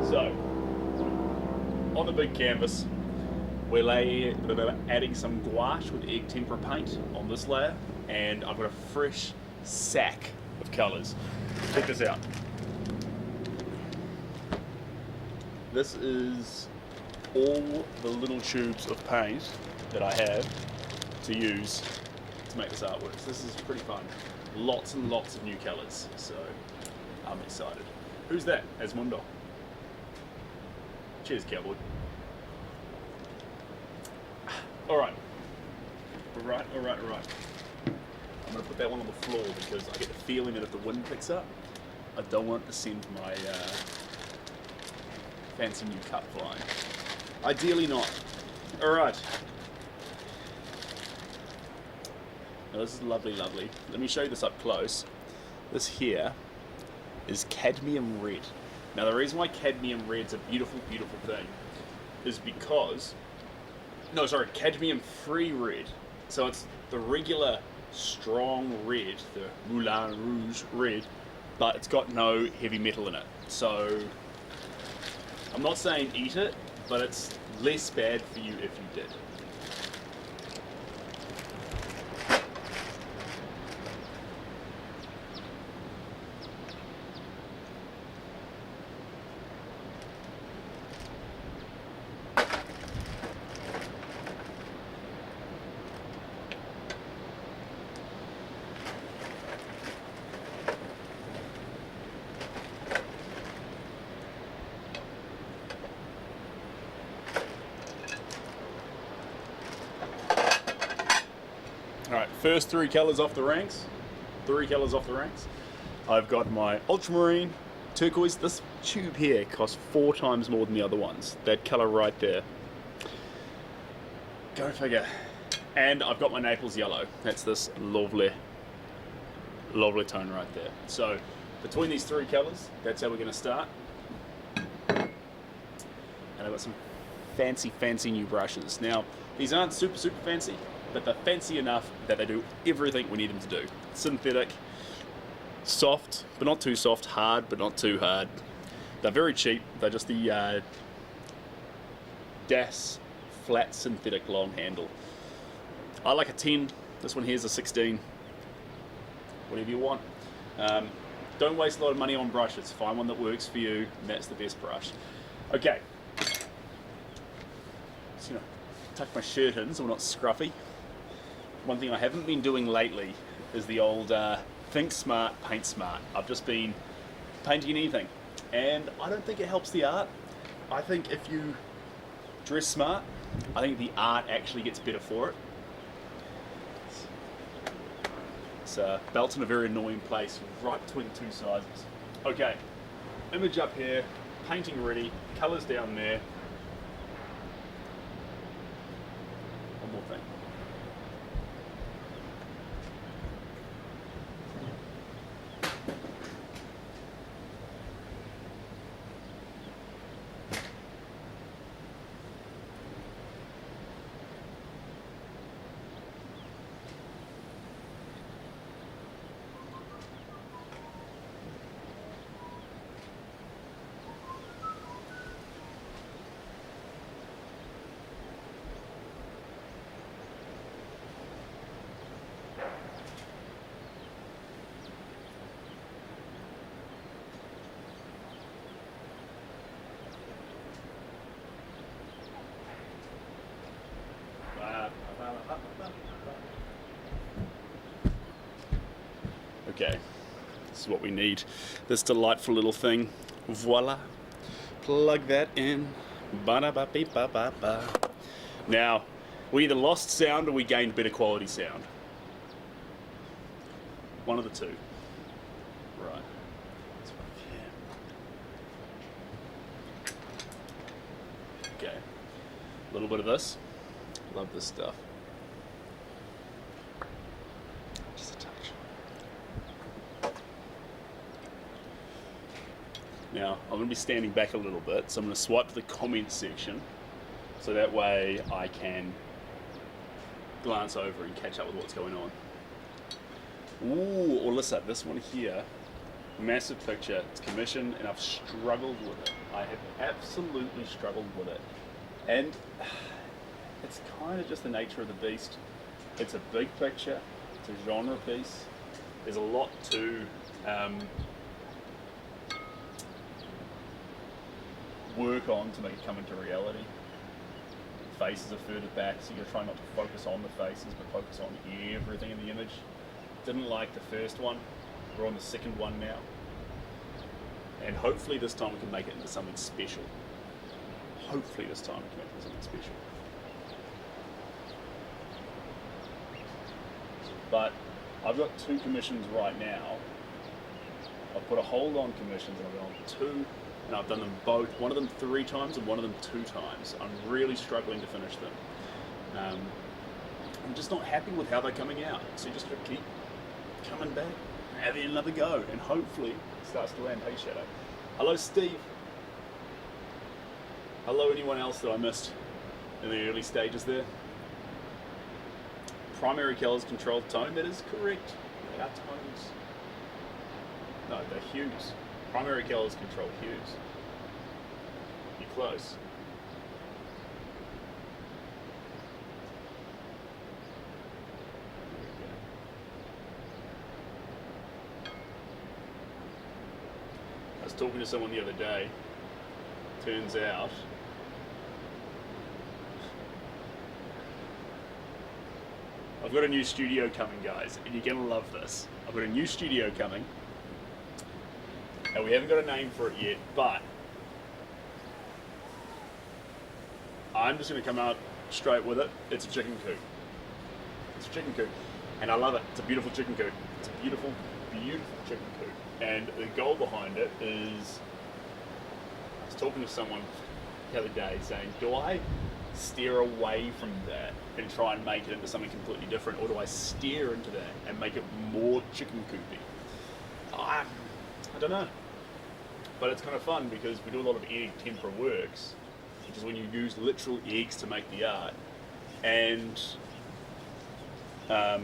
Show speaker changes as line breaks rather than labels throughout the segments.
So, on the big canvas, we're adding some gouache with egg tempera paint on this layer, and I've got a fresh sack of colours. Check this out. This is all the little tubes of paint that I have to use to make this artwork. So this is pretty fun. Lots and lots of new colours, so I'm excited. Who's that? Asmundo. Cheers, cowboy. Alright. Alright. I'm going to put that one on the floor because I get the feeling that if the wind picks up, I don't want it to send my fancy new cup flying. Ideally not. Alright. Now this is lovely. Let me show you this up close. This here is cadmium red. Now the reason why cadmium red's a beautiful thing is because, cadmium free red. So it's the regular strong red, the Moulin Rouge red, but it's got no heavy metal in it. So I'm not saying eat it, but it's less bad for you if you did. Alright, first three colours off the ranks. I've got my ultramarine, turquoise. This tube here costs 4 times more than the other ones. That colour right there. Go figure. And I've got my Naples yellow. That's this lovely tone right there. So between these 3 colours, that's how we're going to start. And I've got some fancy new brushes. Now, these aren't super fancy, but they're fancy enough that they do everything we need them to do. Synthetic, soft, but not too soft, hard, but not too hard. They're very cheap. They're just the DAS flat synthetic long handle. I like a 10. This one here's a 16. Whatever you want. Don't waste a lot of money on brushes. Find one that works for you, and that's the best brush. Okay. Just tuck my shirt in so we're not scruffy. One thing I haven't been doing lately is the old think smart, paint smart. I've just been painting anything, and I don't think it helps the art. I think if you dress smart, I think the art actually gets better for it. It's belt's in a very annoying place, right between the 2 sizes. Okay, image up here, painting ready, colours down there. One more thing. Okay, this is what we need. This delightful little thing. Voila. Plug that in. Ba-da-ba-beep-ba-ba-ba. Now, we either lost sound or we gained better quality sound. One of the two. Right. Okay. A little bit of this. Love this stuff. Just a touch. Now, I'm going to be standing back a little bit, so I'm going to swipe to the comments section, so that way I can glance over and catch up with what's going on. Ooh, or listen, this one here massive picture. It's commissioned, and I've struggled with it. I have absolutely struggled with it, and it's kind of just the nature of the beast. It's a big picture. It's a genre piece. There's a lot to work on to make it come into reality. Faces are further back, so you're trying not to focus on the faces, but focus on everything in the image. Didn't like the first one. We're on the second one now. And hopefully this time we can make it into something special. Hopefully this time we can make it into something special. But I've got 2 commissions right now. I've put a hold on commissions and I've got on 2, and I've done them both, one of them 3 times and one of them 2 times. I'm really struggling to finish them. I'm just not happy with how they're coming out. So you just gotta keep coming back, having another go, and hopefully it starts to land. Hey Shadow. Hello Steve. Hello anyone else that I missed in the early stages there. Primary colors control tone, that is correct. They are tones. No, they're hues. Primary colors control hues. You're close. I was talking to someone the other day. Turns out I've got a new studio coming, guys, and you're gonna love this. I've got a new studio coming, and we haven't got a name for it yet, but I'm just gonna come out straight with it. It's a chicken coop. It's a chicken coop, and I love it. It's a beautiful chicken coop. It's a beautiful, beautiful chicken coop. And the goal behind it is, I was talking to someone the other day saying, do I steer away from that and try and make it into something completely different, or do I steer into that and make it more chicken coopy? I don't know, but it's kind of fun because we do a lot of egg tempera works, which is when you use literal eggs to make the art. And my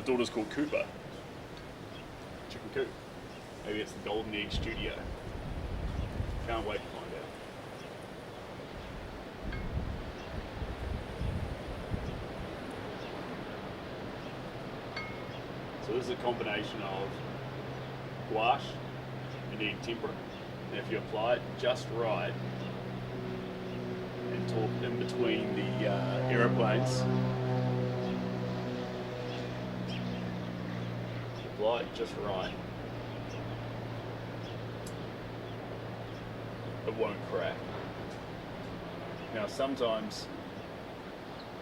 daughter's called Cooper, chicken coop. Maybe it's the Golden Egg Studio. Can't wait to find out. So this is a combination of gouache and egg tempera. And if you apply it just right and talk in between the aeroplanes, apply it just right, it won't crack. Now sometimes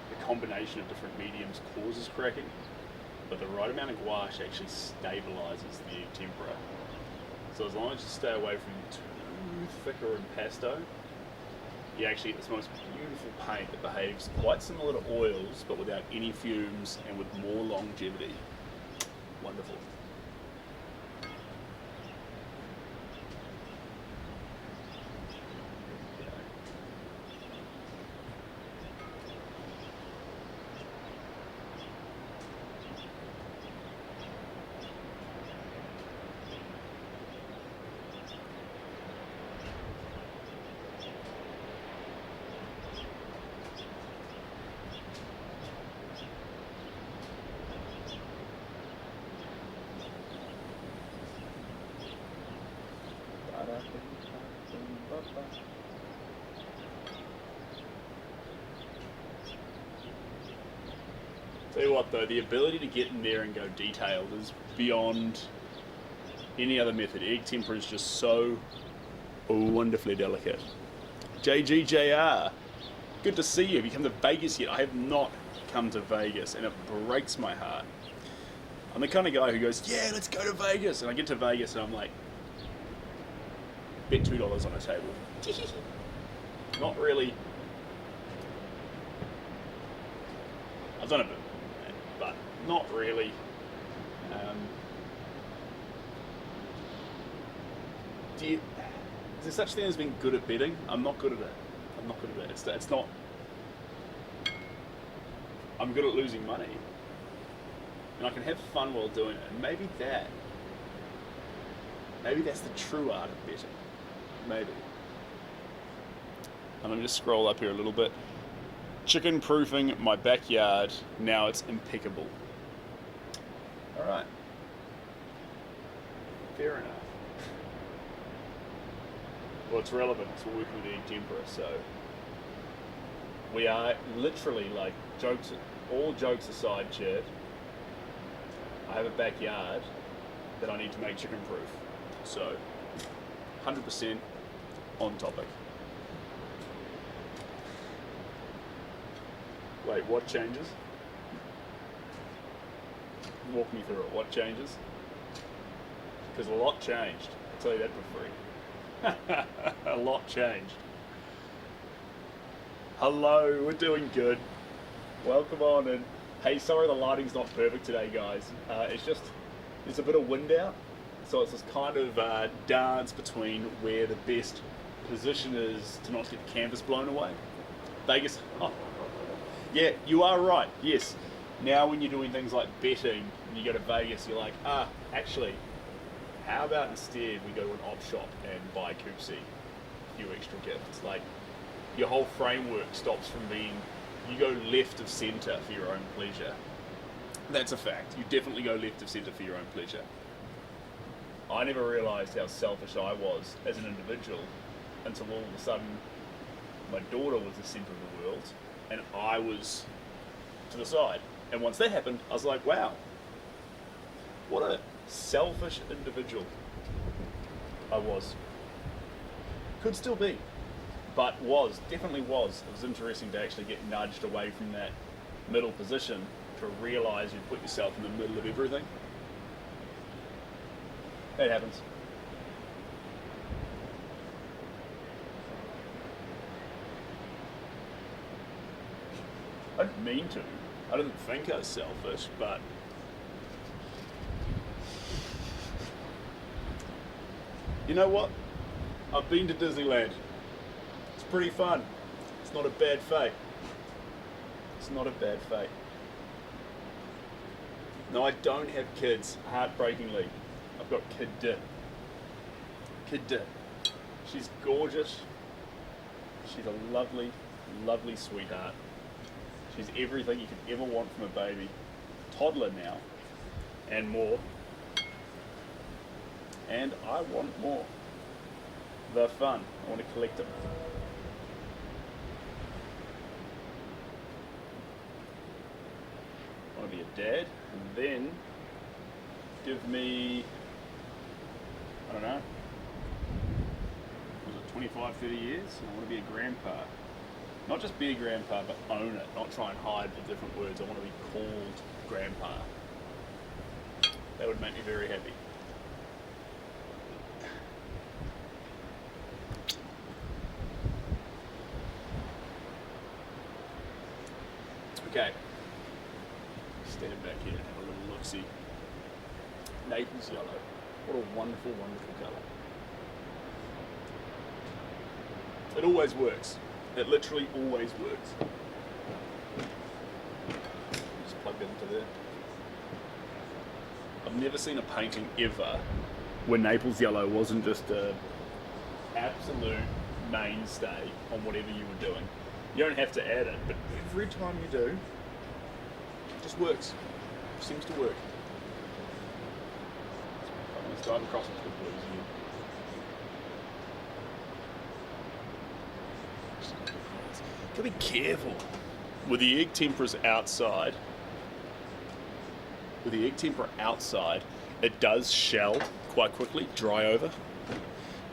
the combination of different mediums causes cracking, but the right amount of gouache actually stabilizes the egg tempera. So as long as you stay away from too thick or impasto, you actually get this most beautiful paint that behaves quite similar to oils, but without any fumes and with more longevity. Wonderful. Tell you what though, the ability to get in there and go detailed is beyond any other method. Egg tempera is just so wonderfully delicate. JGJR, good to see you. Have you come to Vegas yet? I have not come to Vegas, and it breaks my heart. I'm the kind of guy who goes, yeah, let's go to Vegas. And I get to Vegas and I'm like, bet $2 on a table. Not really. I've done a bit, but not really. Is there such thing as being good at betting? I'm not good at it. I'm not good at it. It's not. I'm good at losing money, and I can have fun while doing it. And maybe that Maybe that's the true art of betting. Maybe. And let me just scroll up here a little bit. Chicken proofing my backyard. Now it's impeccable. All right. Fair enough. Well, it's relevant. It's working with the egg temperer, so we are literally like all jokes aside, Chad. I have a backyard that I need to make chicken proof, so 100% on topic. Wait, what changes? Walk me through it. What changes? Because a lot changed. I'll tell you that for free. A lot changed. Hello, we're doing good. Welcome on in. Hey, sorry the lighting's not perfect today, guys. There's a bit of wind out, so it's this kind of dance between where the best position is to not get the canvas blown away. Vegas. Oh. Yeah, you are right. Yes. Now when you're doing things like betting, and you go to Vegas, you're like, actually, how about instead we go to an op shop and buy Coopsy a few extra gifts? Like, your whole framework stops from being, you go left of centre for your own pleasure. That's a fact. You definitely go left of centre for your own pleasure. I never realised how selfish I was as an individual until all of a sudden my daughter was the centre of the world and I was to the side. And once that happened, I was like, wow, what a selfish individual I was. Could still be, but definitely was. It was interesting to actually get nudged away from that middle position to realise you put yourself in the middle of everything. That happens. I didn't mean to. I didn't think I was selfish, but you know what? I've been to Disneyland. It's pretty fun. It's not a bad fate. It's not a bad fate. No, I don't have kids, heartbreakingly. I've got Kid. She's gorgeous. She's a lovely, lovely sweetheart. She's everything you could ever want from a baby. Toddler now, and more. And I want more. They're fun. I want to collect them. I want to be a dad, and then give me, I don't know, was it 25, 30 years? I want to be a grandpa. Not just be a grandpa, but own it. Not try and hide the different words. I want to be called grandpa. That would make me very happy. Okay. Stand back here and have a little look-see. Naples yellow. What a wonderful, wonderful colour. It always works. It literally always works. Just plug that into there. I've never seen a painting ever where Naples yellow wasn't just a absolute mainstay on whatever you were doing. You don't have to add it, but every time you do, it just works. It seems to work. Let's drive across into the blues again. Gotta be careful. With the egg temperers outside, it does shell quite quickly, dry over.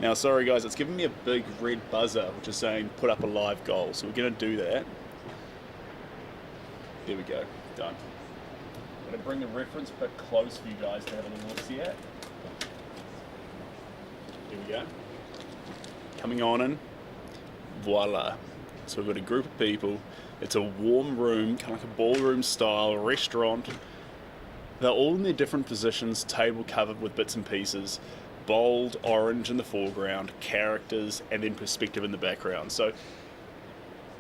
Now, sorry guys, it's giving me a big red buzzer, which is saying put up a live goal. So we're gonna do that. There we go, done. I'm gonna bring the reference a bit close for you guys to have a little look-see at. Here we go. Coming on in, voila. So we've got a group of people. It's a warm room, kind of like a ballroom style restaurant. They're all in their different positions, table covered with bits and pieces, bold orange in the foreground, characters, and then perspective in the background. So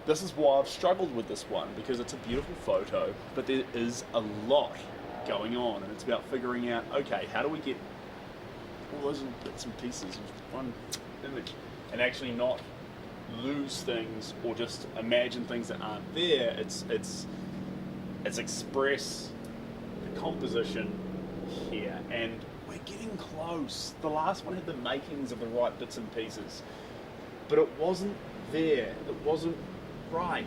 this is why I've struggled with this one, because it's a beautiful photo, but there is a lot going on, and it's about figuring out, okay, how do we get all those little bits and pieces of one image, and actually not lose things or just imagine things that aren't there. It's express the composition here, and we're getting close. The last one had the makings of the right bits and pieces, but it wasn't there. It wasn't right.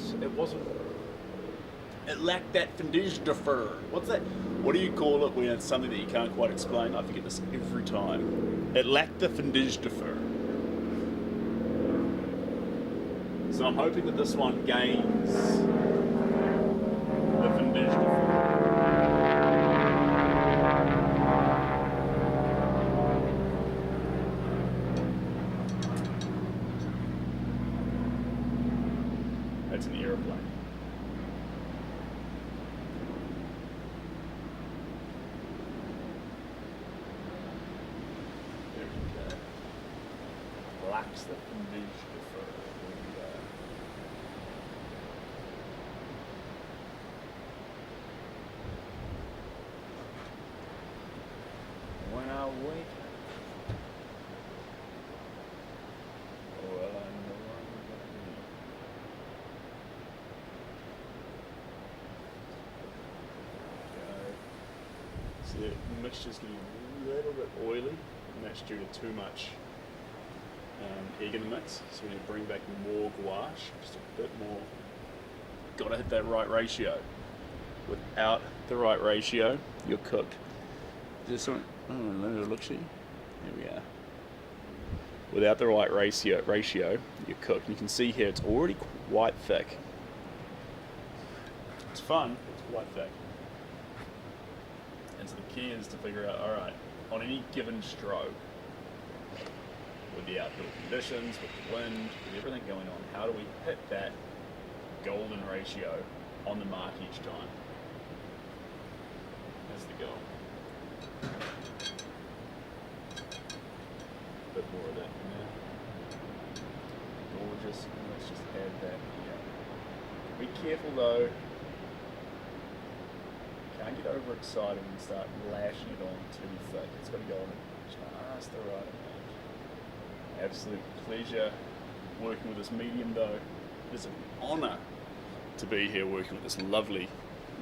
It lacked that fondage de fer. What's that? What do you call it when it's something that you can't quite explain? I forget this every time. It lacked the fondage de fer. So I'm hoping that this one gains the fondage de fer. That's an aeroplane. There we go. Lacks the fondage de fer. There we go. When I wake up, well, I know I'm gonna be. So the mixture's getting a little bit oily, and that's due to too much egg in the mix. So we need to bring back more gouache, just a bit more. Got to hit that right ratio. Without the right ratio, you're cooked. This one, let me look, see. Here we are. Without the right ratio, you're cooked. And you can see here, it's already quite thick. It's fun, it's quite thick. And so the key is to figure out, all right, on any given stroke, with the outdoor conditions, with the wind, with everything going on, how do we hit that golden ratio on the mark each time? That's the goal. A bit more of that in there. Gorgeous. And let's just add that here. Be careful though. Can't get overexcited and start lashing it on too thick. It's got to go on just the right amount. Absolute pleasure working with this medium though. It's an honour to be here working with this lovely,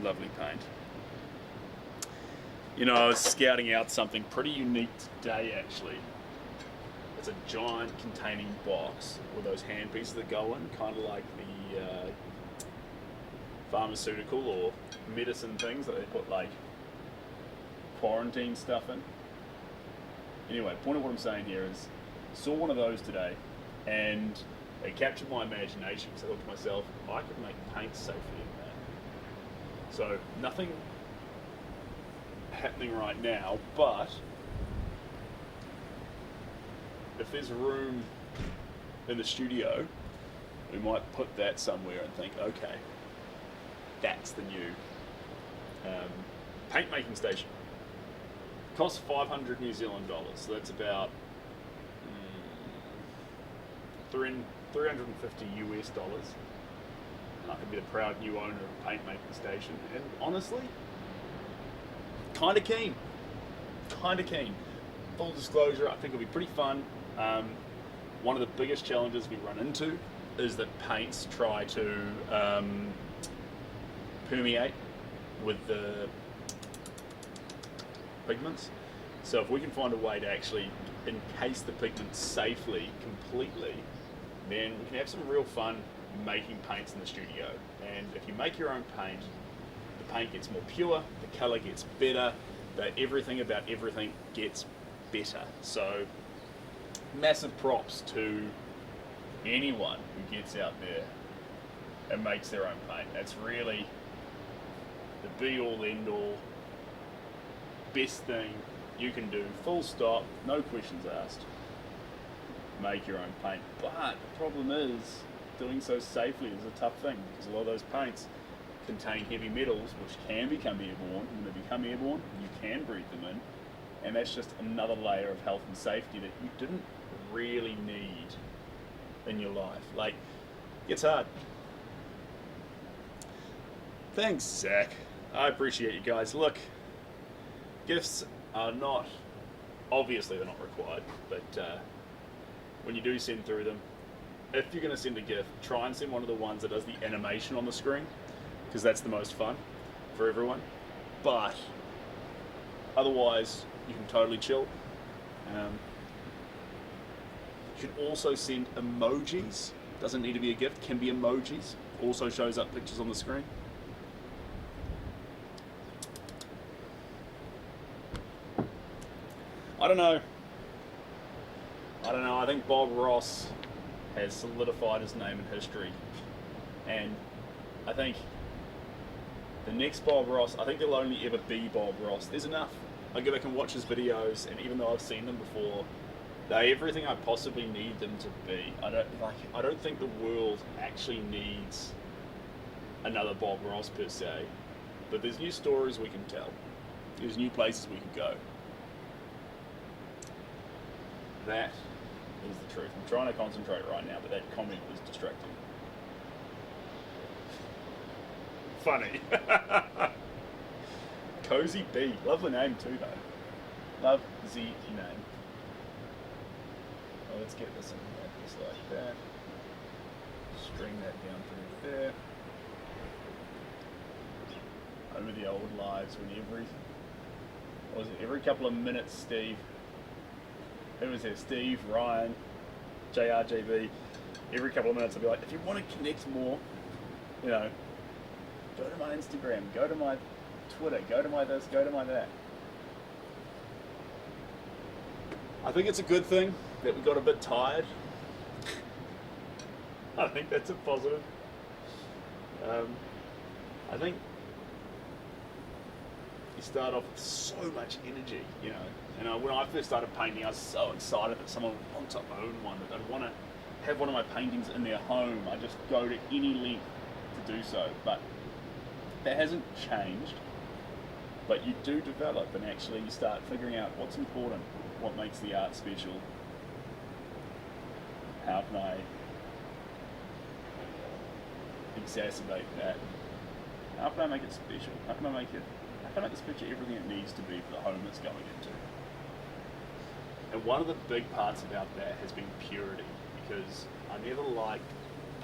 lovely paint. You know, I was scouting out something pretty unique today actually. It's a giant containing box with those hand pieces that go in, kind of like the pharmaceutical or medicine things that they put like quarantine stuff in. Anyway, point of what I'm saying here is, saw one of those today and it captured my imagination because I thought to myself, I could make paint safely in that. So nothing happening right now, but if there's room in the studio, we might put that somewhere and think, okay, that's the new paint making station. Costs 500 New Zealand dollars, so that's about 350 US dollars. And I could be the proud new owner of a paint making station, and honestly, kind of keen. Full disclosure, I think it'll be pretty fun. One of the biggest challenges we run into is that paints try to permeate with the pigments. So if we can find a way to actually encase the pigments safely, completely, then we can have some real fun making paints in the studio. And if you make your own paint, the paint gets more pure, the color gets better, but everything about everything gets better. So massive props to anyone who gets out there and makes their own paint. That's really the be-all, end-all, best thing you can do, full stop, no questions asked. Make your own paint. But the problem is, doing so safely is a tough thing, because a lot of those paints contain heavy metals which can become airborne. When they become airborne, you can breathe them in, and that's just another layer of health and safety that you didn't really need in your life. Like, it's hard. Thanks, Zach. I appreciate you guys. Look, gifts are not Obviously they're not required, but when you do send through them, if you're going to send a gift, try and send one of the ones that does the animation on the screen, because that's the most fun for everyone. But otherwise, you can totally chill. You should also send emojis. Doesn't need to be a gift, can be emojis. Also shows up pictures on the screen. I don't know. I think Bob Ross has solidified his name in history. And I think the next Bob Ross, I think there'll only ever be Bob Ross. There's enough. I go back and watch his videos, and even though I've seen them before, they're everything I possibly need them to be. I don't think the world actually needs another Bob Ross per se. But there's new stories we can tell. There's new places we can go. That is the truth. I'm trying to concentrate right now, but that comment was distracting. Funny. Cozy Bee. Lovely name too, though. Love the name. Well, let's get this in there, just like that. String that down through there. Over the old lives when every couple of minutes, Steve. Who was there? Steve, Ryan, JRJB. Every couple of minutes I'll be like, if you want to connect more, go to my Instagram, go to my Twitter, go to my this, go to my that. I think it's a good thing that we got a bit tired. I think that's a positive. I think you start off with so much energy, And when I first started painting, I was so excited that someone would want to own one, that they'd want to have one of my paintings in their home. I just go to any length to do so. But that hasn't changed. But you do develop, and actually you start figuring out what's important, what makes the art special. How can I exacerbate that? How can I make it special? How can I make this picture everything it needs to be for the home it's going into? And one of the big parts about that has been purity, because I never liked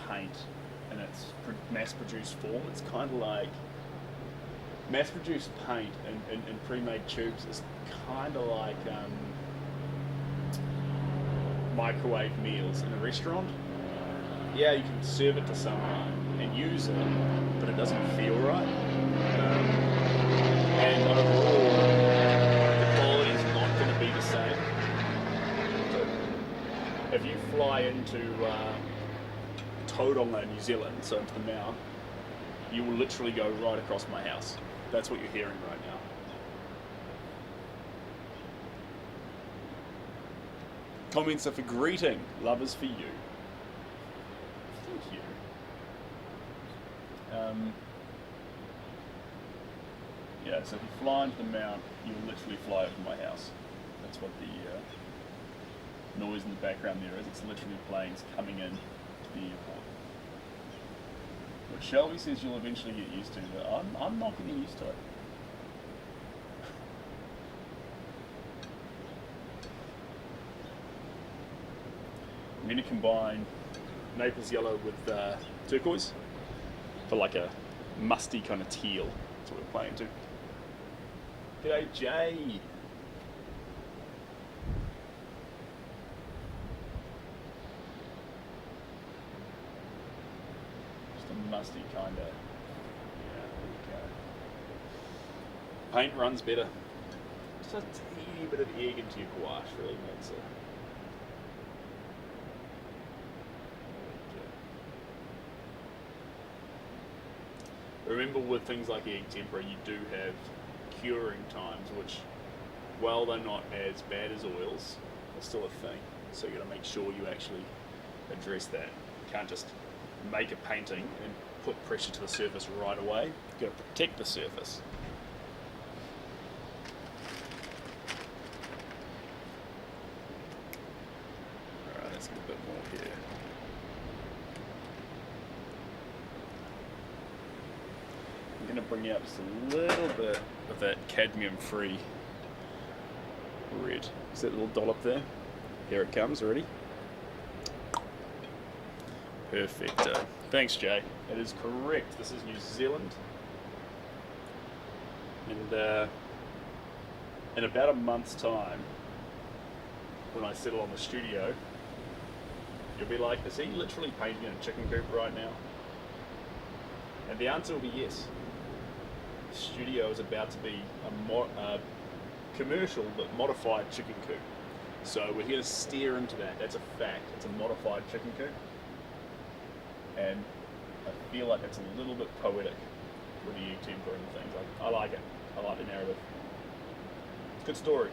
paint in its mass-produced form. It's kind of like mass-produced paint in pre-made tubes is kind of like microwave meals in a restaurant. Yeah, you can serve it to someone and use it, but it doesn't feel right. And overall, the quality is not going to be the same. So if you fly into Tauranga, New Zealand, so into the Mount, you will literally go right across my house. That's what you're hearing right now. Comments are for greeting. Love is for you. Thank you. Yeah, so if you fly into the Mount, you will literally fly over my house. That's what the noise in the background there is. It's literally planes coming in to the airport. Which Shelby says you'll eventually get used to, but I'm not getting used to it. I'm going to combine Naples yellow with turquoise for like a musty kind of teal. That's what we're playing to. G'day, Jay. Just a musty kind of. Yeah, there we go. Paint runs better. Just a teeny bit of egg into your gouache really makes it. Remember, with things like egg tempera, you do have curing times, which, while they're not as bad as oils, are still a thing. So you got to make sure you actually address that. You can't just make a painting and put pressure to the surface right away. You got to protect the surface. All right, let's get a bit more here. I'm going to bring out just a little bit of that cadmium-free red. See that little dollop there? Here it comes, ready? Perfecto. Thanks, Jay. That is correct. This is New Zealand. And in about a month's time, when I settle on the studio, you'll be like, is he literally painting a chicken coop right now? And the answer will be yes. The studio is about to be a commercial but modified chicken coop. So we're going to steer into that. That's a fact. It's a modified chicken coop. And I feel like it's a little bit poetic with the YouTube doing things. I like it. I like the narrative. It's a good story.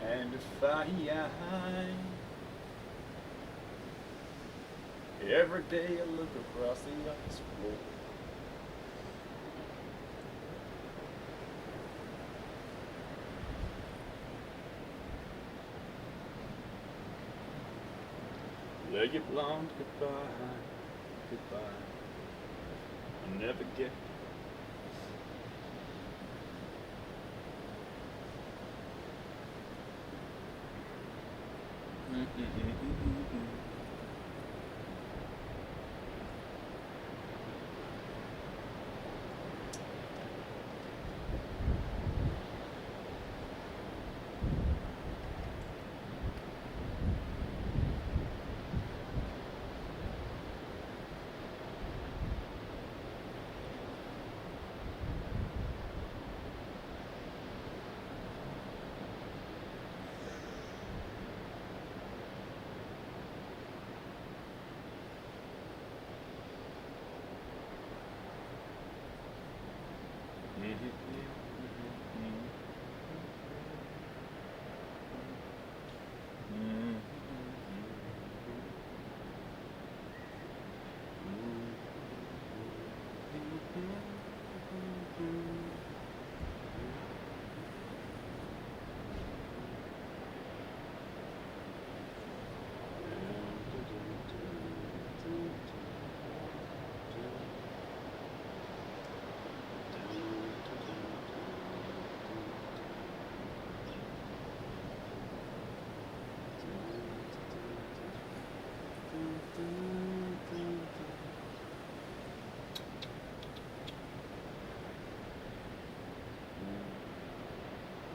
And if I every day I look across the ice floor, let your blonde goodbye, goodbye, I'll never get.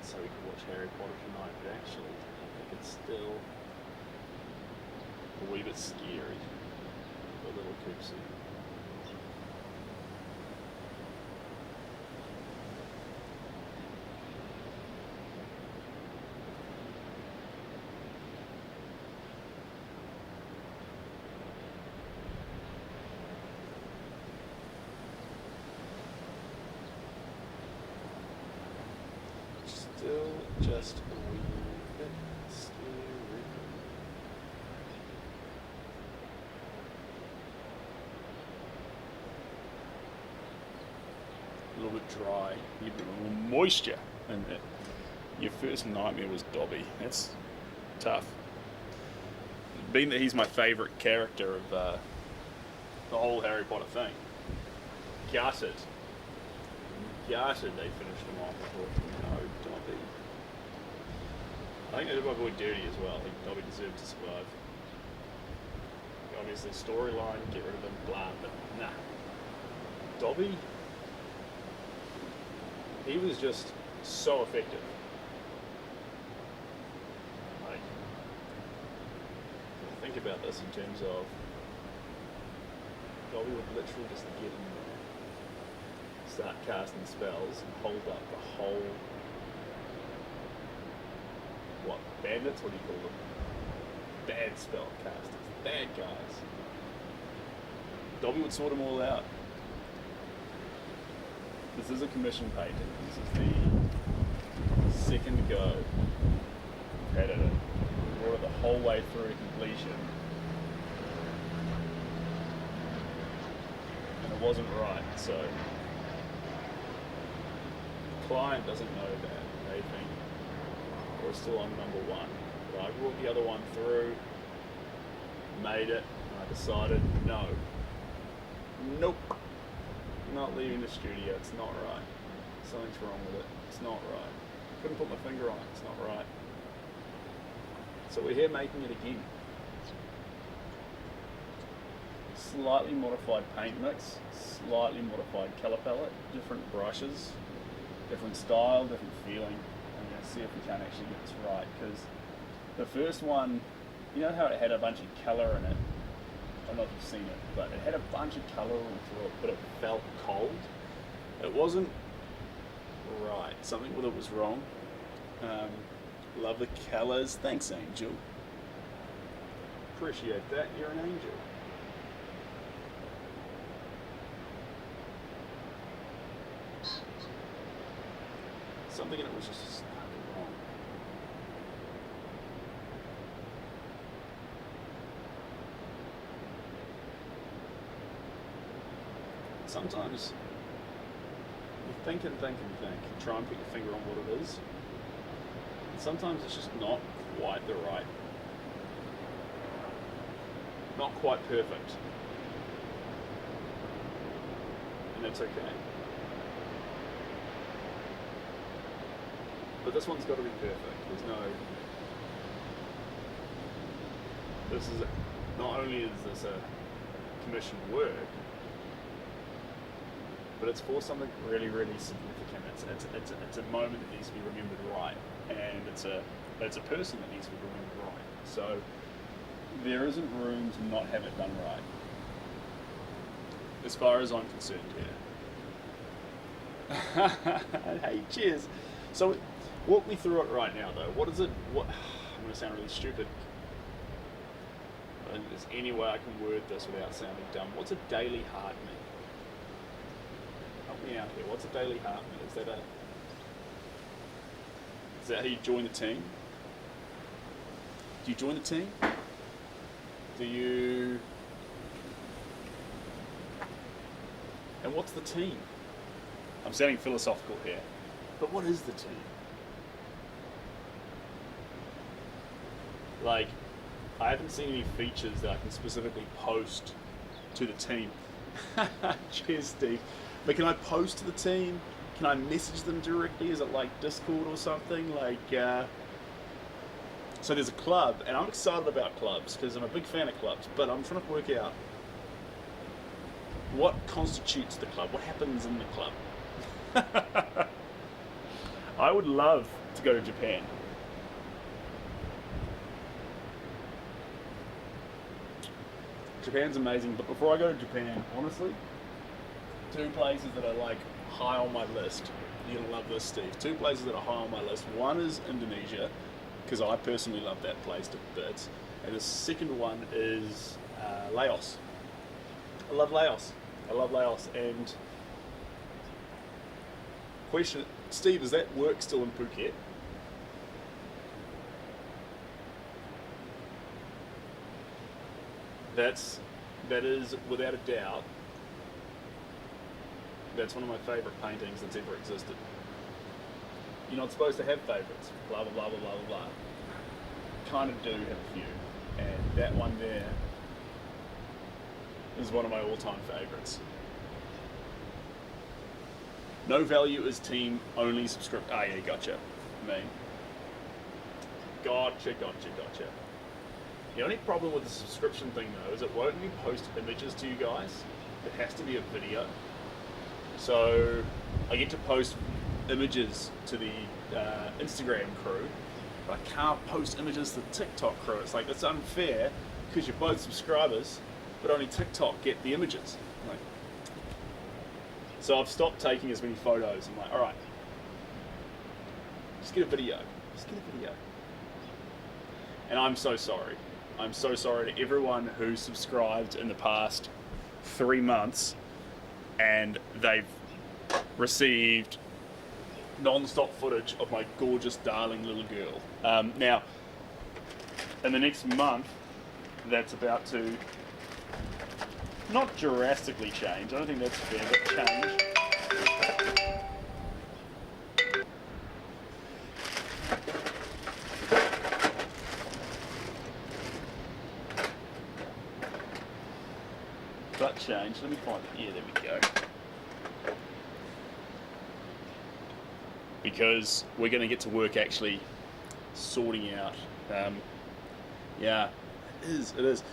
So we can watch Harry Potter tonight, but actually I think it's still a wee bit scary for little Coopsie. Still just a wee bit scary. A little bit dry, a bit more moisture, and your first nightmare was Dobby. That's tough. Being that he's my favourite character of the whole Harry Potter thing, gutted they finished him off. I thought, no, Dobby. I think they did my boy dirty as well. I think Dobby deserved to survive. Obviously, storyline, get rid of him, blah, but nah. Dobby, he was just so effective. Like, think about this in terms of Dobby would literally just get in there, start casting spells, and hold up the whole, what, bandits? What do you call them? Bad spell casters, bad guys. Dobby would sort them all out. This is a commission painting. This is the second go. Had it, brought it the whole way through to completion. wasn't right, so client doesn't know that. They think we're still on number one. But I brought the other one through, made it, and I decided nope, not leaving the studio. It's not right. Something's wrong with it. It's not right. Couldn't put my finger on it. It's not right. So we're here making it again. Slightly modified paint mix, slightly modified colour palette, different brushes, different style, different feeling. I'm going to see if we can actually get this right, because the first one, you know how it had a bunch of colour in it? I don't know if you've seen it, but it had a bunch of colour all through it, but it felt cold. It wasn't right. Something with it was wrong. Love the colours. Thanks, Angel. Appreciate that. You're an angel. Something in it was just wrong. Sometimes you think and think and think, and try and put your finger on what it is. And sometimes it's just not quite the right, not quite perfect. And it's okay. But this one's got to be perfect. There's no. This is not only is this a commissioned work, but it's for something really, really significant. It's a moment that needs to be remembered right, and it's a person that needs to be remembered right. So there isn't room to not have it done right, as far as I'm concerned here. Hey, cheers. So walk me through it right now, though. What is it? What I'm going to sound really stupid. I don't think there's any way I can word this without sounding dumb. What's a daily heart mean? Help me out here. What's a daily heart mean? Is that how you join the team? Do you join the team? Do you? And what's the team? I'm sounding philosophical here, but what is the team? Like, I haven't seen any features that I can specifically post to the team. Cheers, Steve. But can I post to the team? Can I message them directly? Is it like Discord or something? Like, so there's a club, and I'm excited about clubs because I'm a big fan of clubs, but I'm trying to work out what constitutes the club, what happens in the club. I would love to go to Japan. Japan's amazing, but before I go to Japan, honestly, two places that are like high on my list. You're gonna love this, Steve. Two places that are high on my list. One is Indonesia, because I personally love that place to bits, and the second one is Laos. I love Laos. And question, Steve, is that work still in Phuket? That is without a doubt, that's one of my favourite paintings that's ever existed. You're not supposed to have favourites, blah blah blah blah blah blah. Kind of do have a few, and that one there is one of my all-time favourites. No value is team only subscribe. Ah, yeah, gotcha. Gotcha. The only problem with the subscription thing though is it won't let me post images to you guys. It has to be a video. So I get to post images to the Instagram crew, but I can't post images to the TikTok crew. It's like, that's unfair because you're both subscribers, but only TikTok get the images. Like, so I've stopped taking as many photos. I'm like, all right, just get a video. And I'm so sorry. I'm so sorry to everyone who subscribed in the past 3 months and they've received non-stop footage of my gorgeous, darling little girl. Now, in the next month, that's about to not drastically changed. I don't think that's fair, but changed. But changed. Let me find it. Yeah, there we go. Because we're going to get to work actually sorting out. Yeah, it is. It is.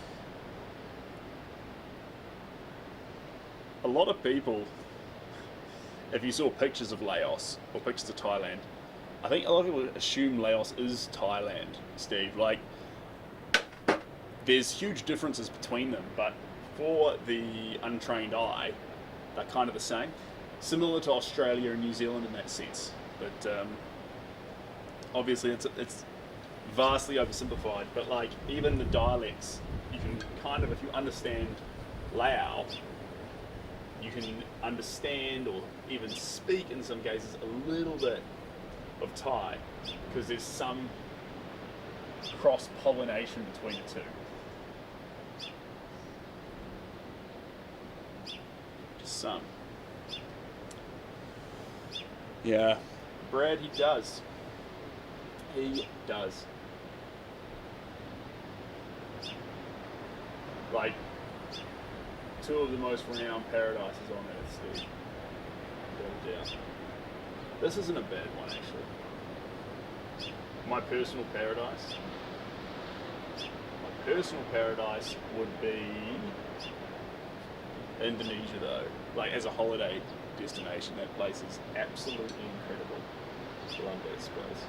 A lot of people, if you saw pictures of Laos or pictures of Thailand, I think a lot of people assume Laos is Thailand, Steve. Like, there's huge differences between them, but for the untrained eye, they're kind of the same. Similar to Australia and New Zealand in that sense. But obviously it's vastly oversimplified, but like even the dialects, you can kind of, if you understand Lao, you can understand or even speak in some cases a little bit of Thai, because there's some cross-pollination between the two. Just some. Yeah. Brad, he does. He does. Like, two of the most renowned paradises on Earth, Steve. Without a doubt. This isn't a bad one, actually. My personal paradise. My personal paradise would be Indonesia, though. Like, as a holiday destination, that place is absolutely incredible. Love that space.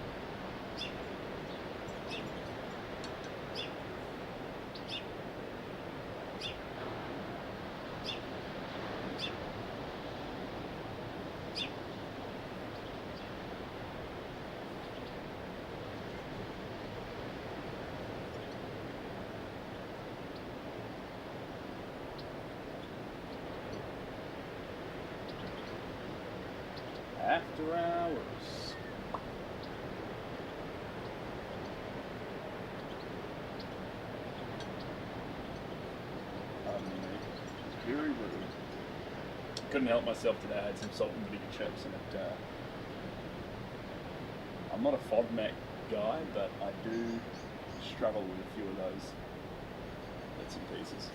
After hours. Very rude. Couldn't help myself today. I had some salt and vinegar chips, and it. I'm not a FODMAC guy, but I do struggle with a few of those bits and pieces.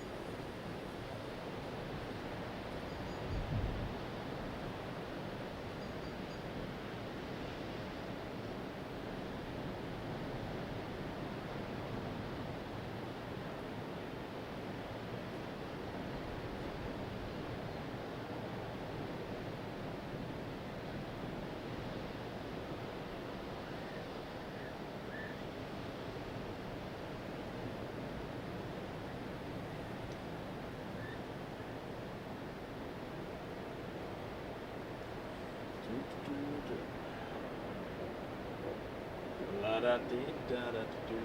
La da dee da da do.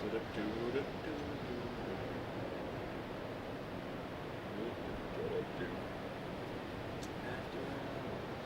Do do do do do do. After hours.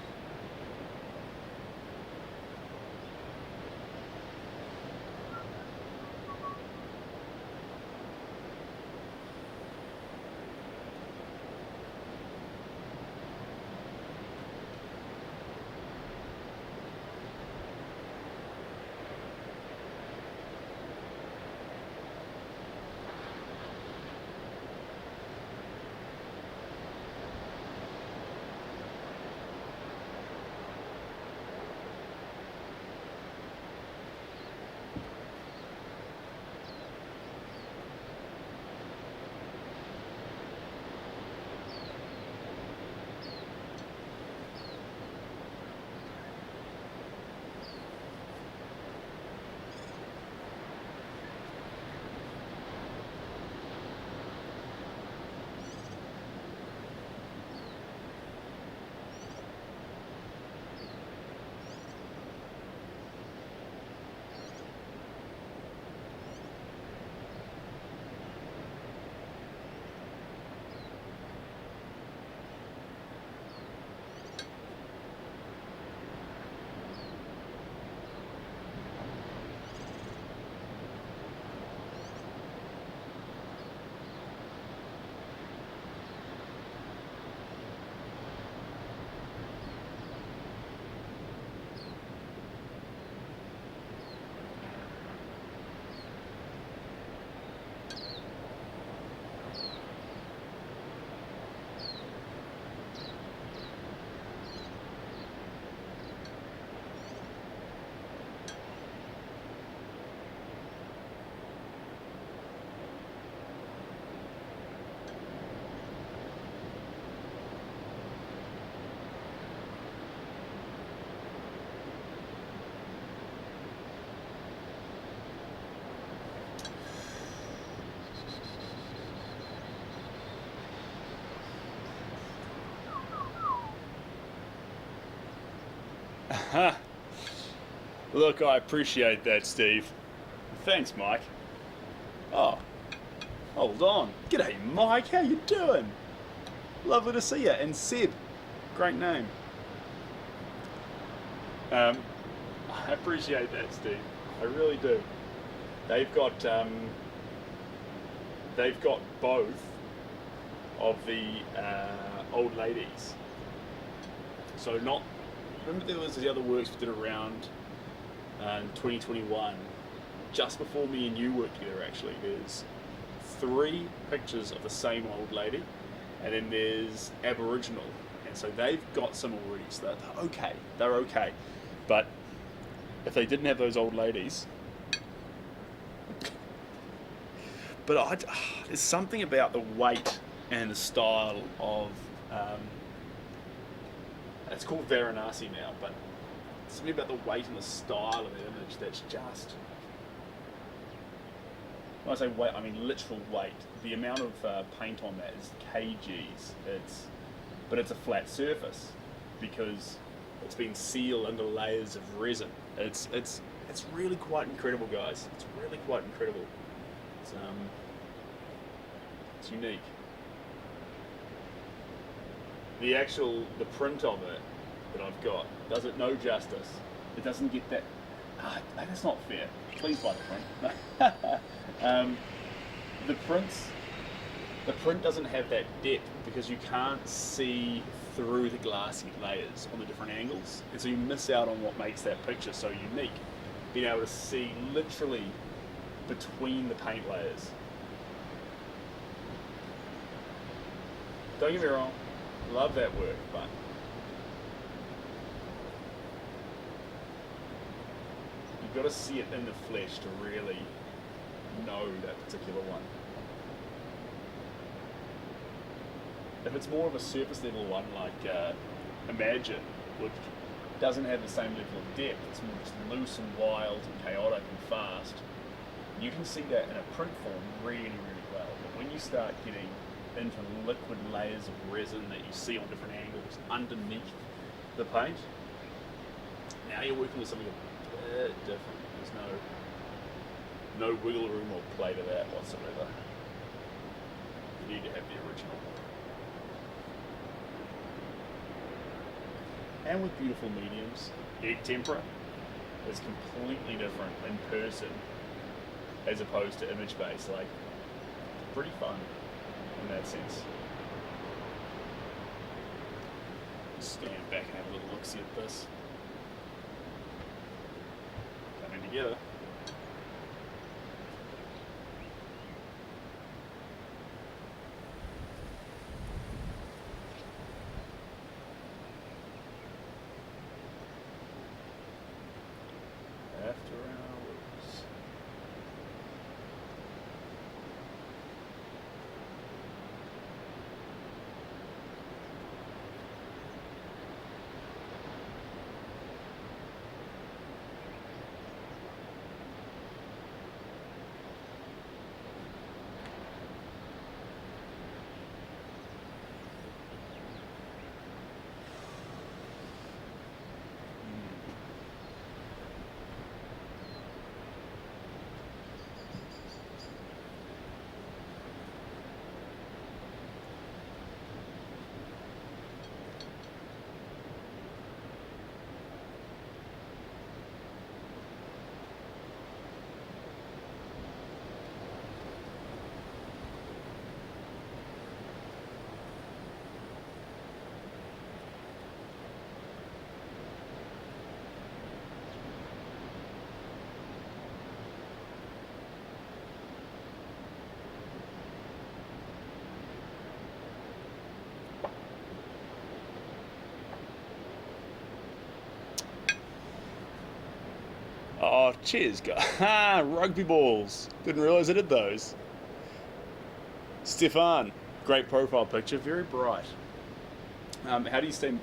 Look, I appreciate that, Steve. Thanks, Mike. Oh, hold on. G'day, Mike. How you doing? Lovely to see you. And Sid, great name. I appreciate that, Steve. I really do. They've got both of the old ladies. So not. Remember there was the other works we did around in 2021, just before me and you worked together. Actually, there's 3 pictures of the same old lady, and then there's Aboriginal, and so they've got some already. So they're okay. They're okay, but if they didn't have those old ladies. But there's something about the weight and the style of, it's called Varanasi now, but something about the weight and the style of the image that's just, when I say weight, I mean literal weight. The amount of paint on that is kgs. But it's a flat surface because it's been sealed under layers of resin. It's really quite incredible, guys. It's really quite incredible. It's unique. The print of it that I've got does it no justice. It doesn't get that. That's not fair. Please buy the print. The print doesn't have that depth because you can't see through the glassy layers on the different angles, and so you miss out on what makes that picture so unique. Being able to see literally between the paint layers. Don't get me wrong, love that work, but you've got to see it in the flesh to really know that particular one. If it's more of a surface level one like Imagine, which doesn't have the same level of depth, it's more just loose and wild and chaotic and fast, you can see that in a print form really, really well. But when you start getting into liquid layers of resin that you see on different angles underneath the paint, now you're working with something a bit different. There's no wiggle room or play to that whatsoever. You need to have the original. And with beautiful mediums, egg tempera is completely different in person as opposed to image based. Like, pretty fun in that sense. Stand back and have a little look-see at this. Coming together. After hours. Oh, cheers, guys. Rugby balls. Didn't realise I did those. Stefan, great profile picture, very bright. How do you say,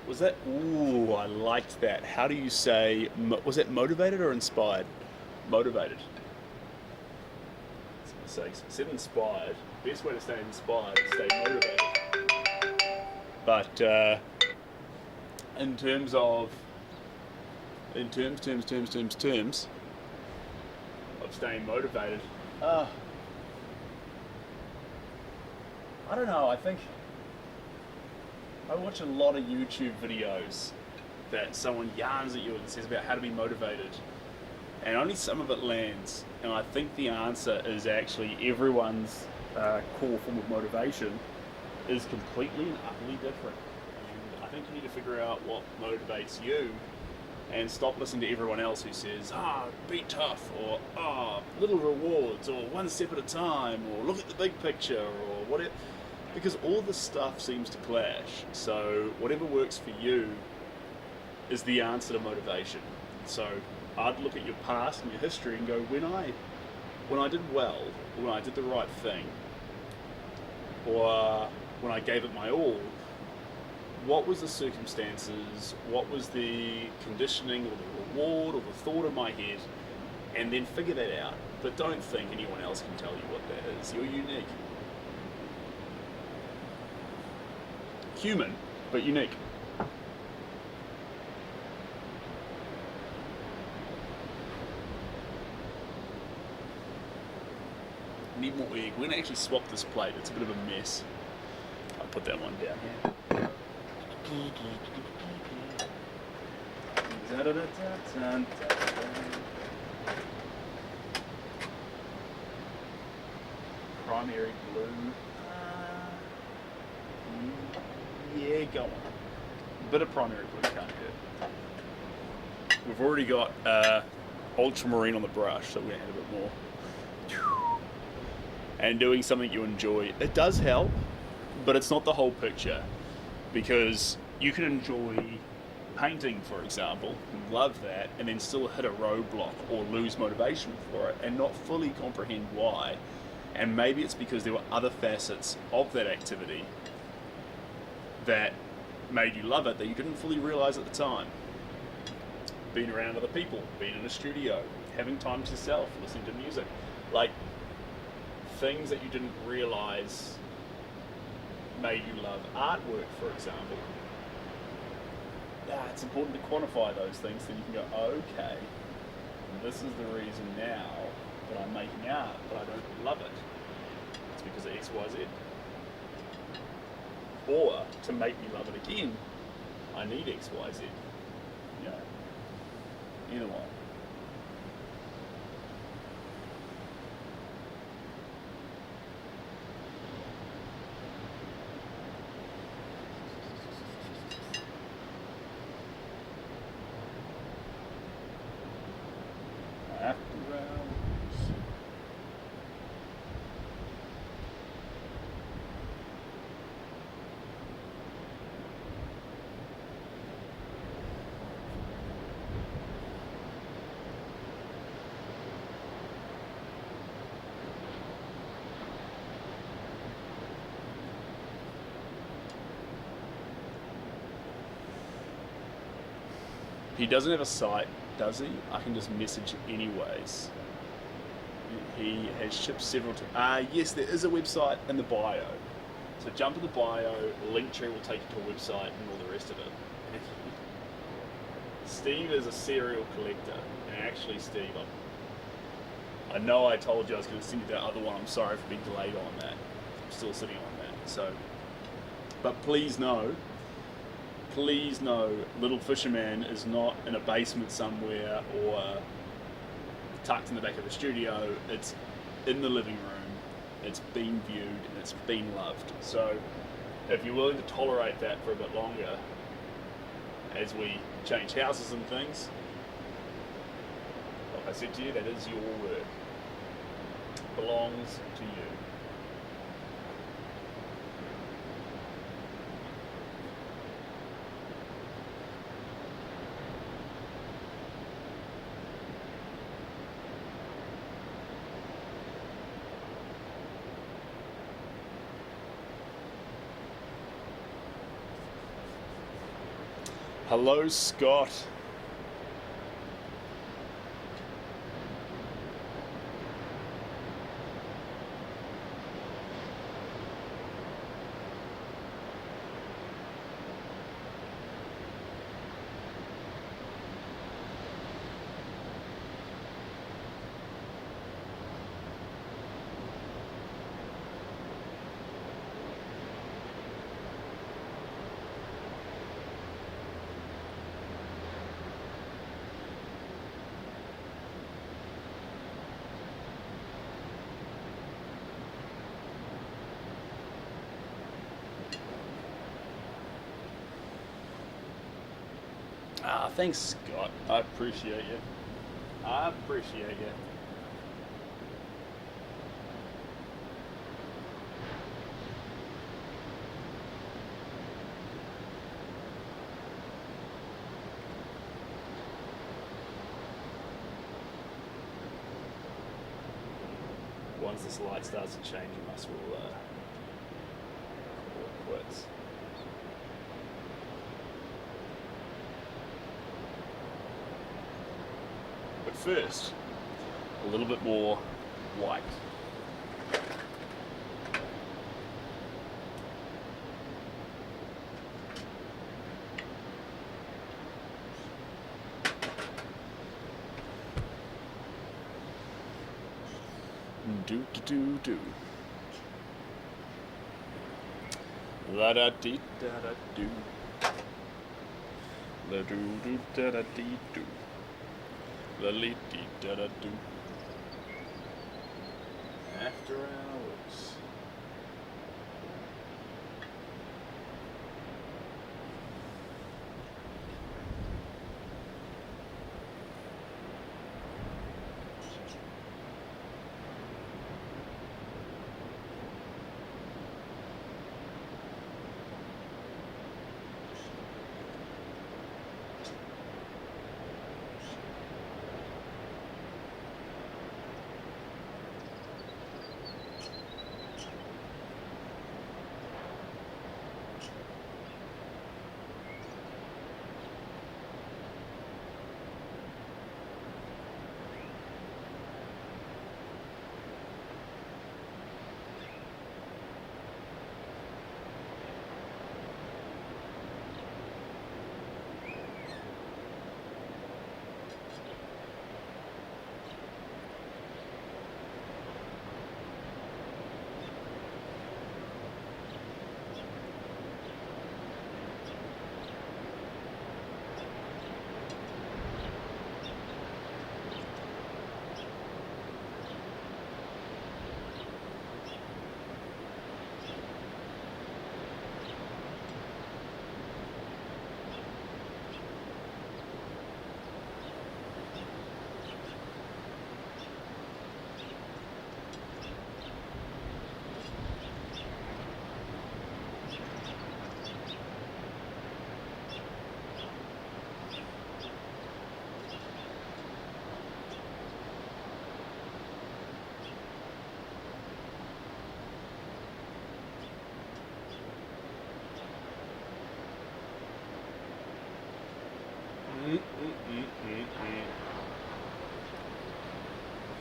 was that, ooh, I liked that. How do you say, was that motivated or inspired? Motivated. So said inspired. Best way to stay inspired is stay motivated. But in terms of in terms of staying motivated. I don't know, I think I watch a lot of YouTube videos that someone yarns at you and says about how to be motivated, and only some of it lands. And I think the answer is actually everyone's core form of motivation is completely and utterly different. And I think you need to figure out what motivates you and stop listening to everyone else who says, be tough, or little rewards, or one step at a time, or look at the big picture, or whatever. Because all this stuff seems to clash. So whatever works for you is the answer to motivation. So I'd look at your past and your history and go, when I did well, or when I did the right thing, or when I gave it my all, what was the circumstances, what was the conditioning or the reward or the thought in my head, and then figure that out. But don't think anyone else can tell you what that is. You're unique. Human, but unique. Need more egg. We're going to actually swap this plate. It's a bit of a mess. I'll put that one down here. Primary blue. Yeah, go on. A bit of primary blue can't hurt. We've already got ultramarine on the brush, so we're going to add a bit more. And doing something you enjoy, it does help, but it's not the whole picture. Because you can enjoy painting, for example, love that, and then still hit a roadblock or lose motivation for it and not fully comprehend why. And maybe it's because there were other facets of that activity that made you love it that you didn't fully realize at the time. Being around other people, being in a studio, having time to yourself, listening to music. Like, things that you didn't realize made you love artwork, for example. It's important to quantify those things so you can go, okay, this is the reason now that I'm making art, but I don't love it. It's because of X, Y, Z. Or, to make me love it again, I need X, Y, Z. You know, either one. He doesn't have a site, does he? I can just message anyways. He has shipped several times. Yes, there is a website in the bio. So jump in the bio, Linktree will take you to a website and all the rest of it. Steve is a serial collector. And actually, Steve, I know I told you I was going to send you that other one. I'm sorry for being delayed on that. I'm still sitting on that. So, but please know, Little Fisherman is not in a basement somewhere or tucked in the back of the studio. It's in the living room, it's been viewed, and it's been loved. So if you're willing to tolerate that for a bit longer as we change houses and things, like I said to you, that is your work. It belongs to you. Hello, Scott. Ah, thanks, Scott. I appreciate you. I appreciate you. Once this light starts to change, you must will call it quits. But first, a little bit more white. Do do do do. La da dee da da do. La do do da da dee do. La lee dee da da do. After hours.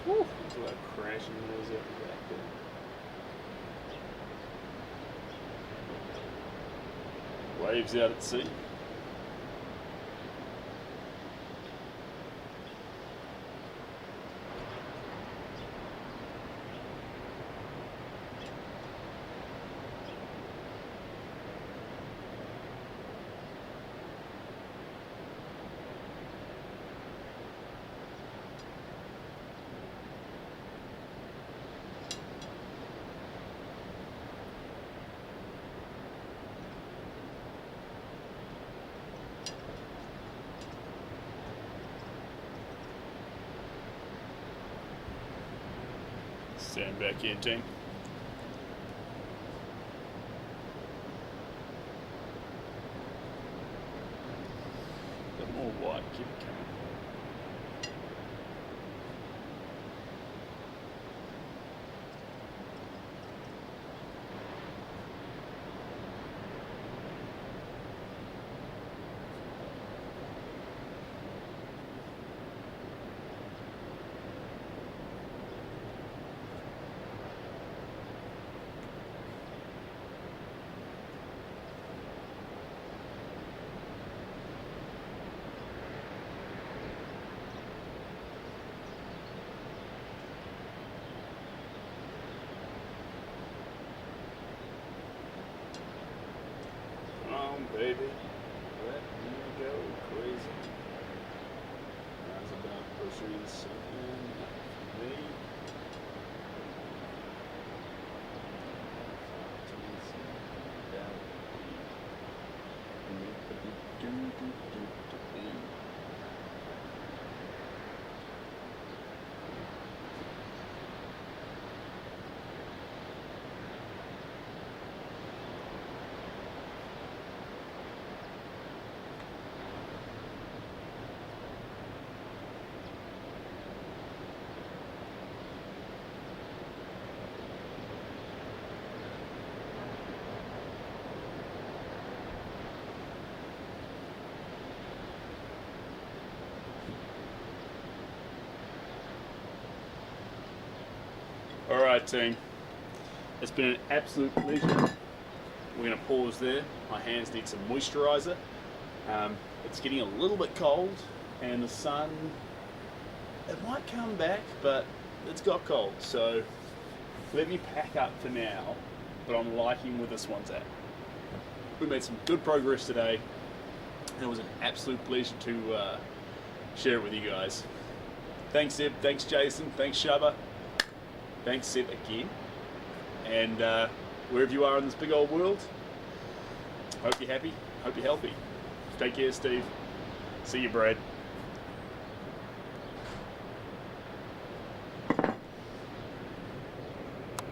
Whew, that's a lot of crashing noise up the back there. Waves out at sea. Stand back in, team. A bit more white, keep it coming. Baby, let me go crazy. That's about pushing something for me. Alright team, it's been an absolute pleasure. We're going to pause there. My hands need some moisturiser. It's getting a little bit cold and the sun, it might come back, but it's got cold, so let me pack up for now, but I'm liking where this one's at. We made some good progress today, and it was an absolute pleasure to share it with you guys. Thanks Seb, thanks Jason, thanks Shubba, thanks Seb again, and wherever you are in this big old world, hope you're happy, hope you're healthy. Take care Steve, see you Brad.